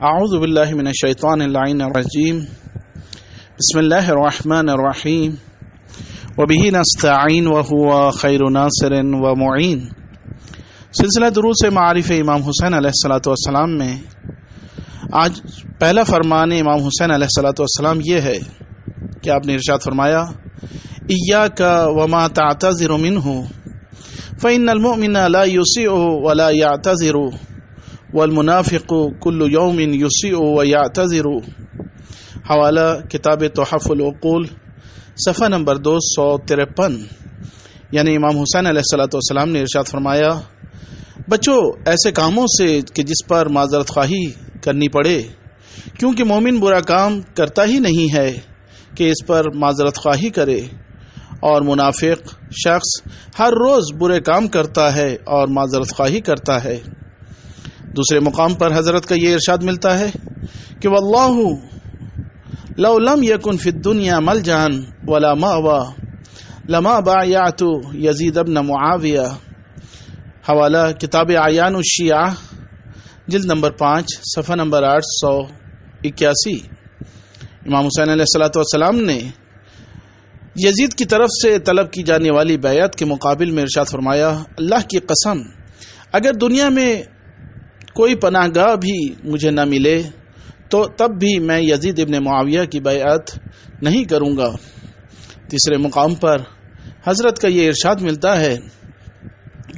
اعوذ باللہ من الشیطان اللعین الرجیم بسم اللہ الرحمن الرحیم وبہ نستعین وہو خیر ناصر ومعین۔ سلسلہ دروس معارف امام حسین علیہ السلام میں آج پہلا فرمان امام حسین علیہ السلام یہ ہے کہ آپ نے ارشاد فرمایا ایاک وما تعتذر منہ فإن المؤمن لا يسیء ولا يعتذر والمنافق کل یوم یسیء ویعتذر۔ حوالہ کتاب تحف العقول صفحہ نمبر 253۔ یعنی امام حسین علیہ السلام نے ارشاد فرمایا بچو ایسے کاموں سے کہ جس پر معذرت خواہی کرنی پڑے، کیونکہ مومن برا کام کرتا ہی نہیں ہے کہ اس پر معذرت خواہی کرے، اور منافق شخص ہر روز برے کام کرتا ہے اور معذرت خواہی کرتا ہے۔ دوسرے مقام پر حضرت کا یہ ارشاد ملتا ہے کہ واللہ لو لم یکن فی الدنیا ملجا ولا مأوى لما بایعت یزید ابن معاویہ۔ حوالہ کتاب اعیان الشیعہ جلد نمبر 5 صفحہ نمبر 881۔ امام حسین علیہ السلام نے یزید کی طرف سے طلب کی جانے والی بیعت کے مقابل میں ارشاد فرمایا اللہ کی قسم اگر دنیا میں کوئی پناہ گاہ بھی مجھے نہ ملے تو تب بھی میں یزید ابن معاویہ کی بیعت نہیں کروں گا۔ تیسرے مقام پر حضرت کا یہ ارشاد ملتا ہے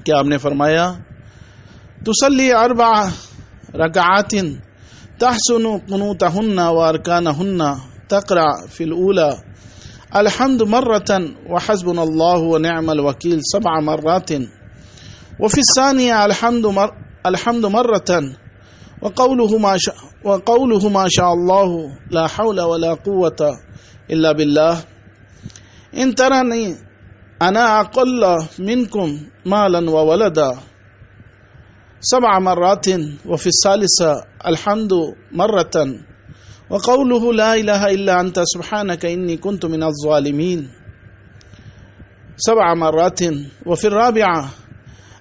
کہ آپ نے فرمایا تصلی 4 رکعات تحسن قنوتہن وارکانہن تقرأ فی الاولی الحمد مرة وحسبنا اللہ ونعم الوکیل 7 مرات وفی الثانیہ الحمد مرة وقوله ما شاء الله لا حول ولا قوة إلا بالله إن ترني أنا أقل منكم مالا وولدا 7 مرات وفي الثالثة الحمد مرة وقوله لا إله إلا أنت سبحانك إني كنت من الظالمين 7 مرات وفي الرابعة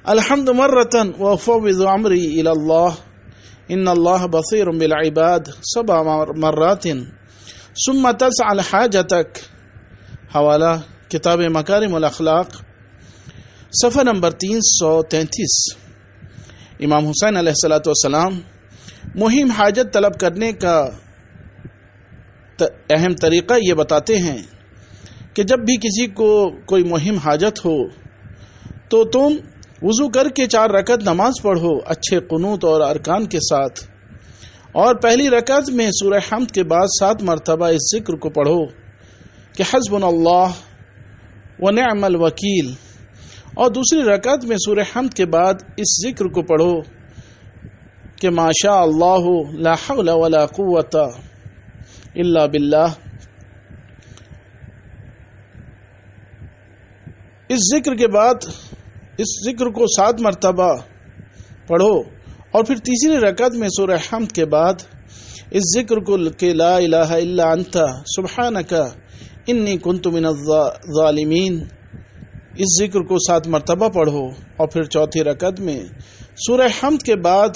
الحمد مرة وأفوض أمري إلى الله إن الله بصير بالعباد 7 مرات ثم تسأل حاجتك۔ حوالہ کتاب مکارم الاخلاق صفحہ نمبر 333۔ امام حسین علیہ السلام مہم حاجت طلب کرنے کا اہم طریقہ یہ بتاتے ہیں کہ جب بھی کسی کو کوئی مہم حاجت ہو تو تم وضو کر کے 4 رکعت نماز پڑھو اچھے قنوت اور ارکان کے ساتھ، اور پہلی رکعت میں سورہ حمد کے بعد 7 مرتبہ اس ذکر کو پڑھو کہ حسبنا اللہ ونعم الوکیل، اور دوسری رکعت میں سورہ حمد کے بعد اس ذکر کو پڑھو کہ ما شاء اللہ لا حول ولا قوت الا باللہ۔ اس ذکر کے بعد اس ذکر کو 7 مرتبہ پڑھو، اور پھر تیسری رکعت میں سورہ حمد کے بعد اس ذکر کو کہ لا الہ الا انت سبحانک انی کنت من الظالمین، اس ذکر کو 7 مرتبہ پڑھو، اور پھر چوتھی رکعت میں سورہ حمد کے بعد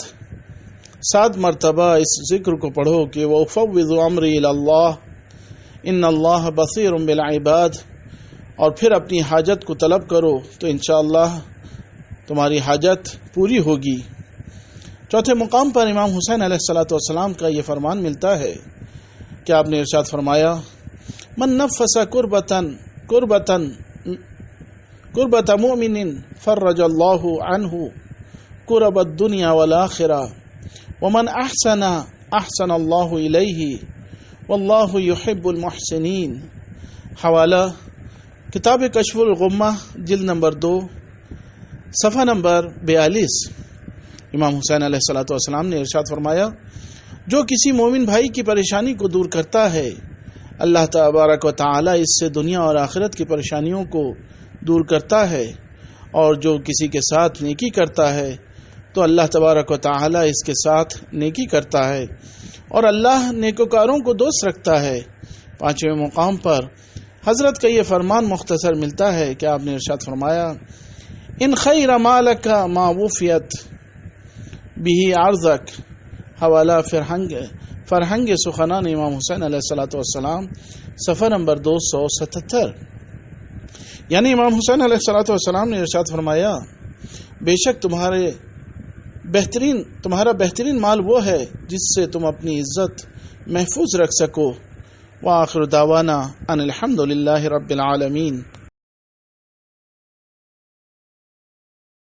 7 مرتبہ اس ذکر کو پڑھو کہ وَأُفَوِّضُ أَمْرِي إِلَى اللَّهِ إِنَّ اللَّهَ بَصِيرٌ بِالْعِبَادِ، اور پھر اپنی حاجت کو طلب کرو تو انشاءاللہ تمہاری حاجت پوری ہوگی۔ چوتھے مقام پر امام حسین علیہ السلام کا یہ فرمان ملتا ہے کہ آپ نے ارشاد فرمایا من نفس کربۃ مؤمن فرج اللہ عنہ کرب الدنیا والآخرہ ومن احسن اللہ الیہ واللہ یحب المحسنین۔ حوالہ کتاب کشف الغمہ جلد نمبر 2 صفحہ نمبر 42۔ امام حسین علیہ السلام نے ارشاد فرمایا جو کسی مومن بھائی کی پریشانی کو دور کرتا ہے اللہ تبارک و تعالی اس سے دنیا اور آخرت کی پریشانیوں کو دور کرتا ہے، اور جو کسی کے ساتھ نیکی کرتا ہے تو اللہ تبارک و تعالی اس کے ساتھ نیکی کرتا ہے، اور اللہ نیکوکاروں کو دوست رکھتا ہے۔ 5ویں مقام پر حضرت کا یہ فرمان مختصر ملتا ہے کہ آپ نے ارشاد فرمایا ان خیر مالک ما وفیت به عرضک حوالہ فرہنگ سخنان امام حسین علیہ السلام صفحہ نمبر 277. یعنی امام حسین علیہ السلام نے ارشاد فرمایا بے شک تمہارا بہترین مال وہ ہے جس سے تم اپنی عزت محفوظ رکھ سکو. وآخر دعوانا ان الحمد للہ رب العالمین.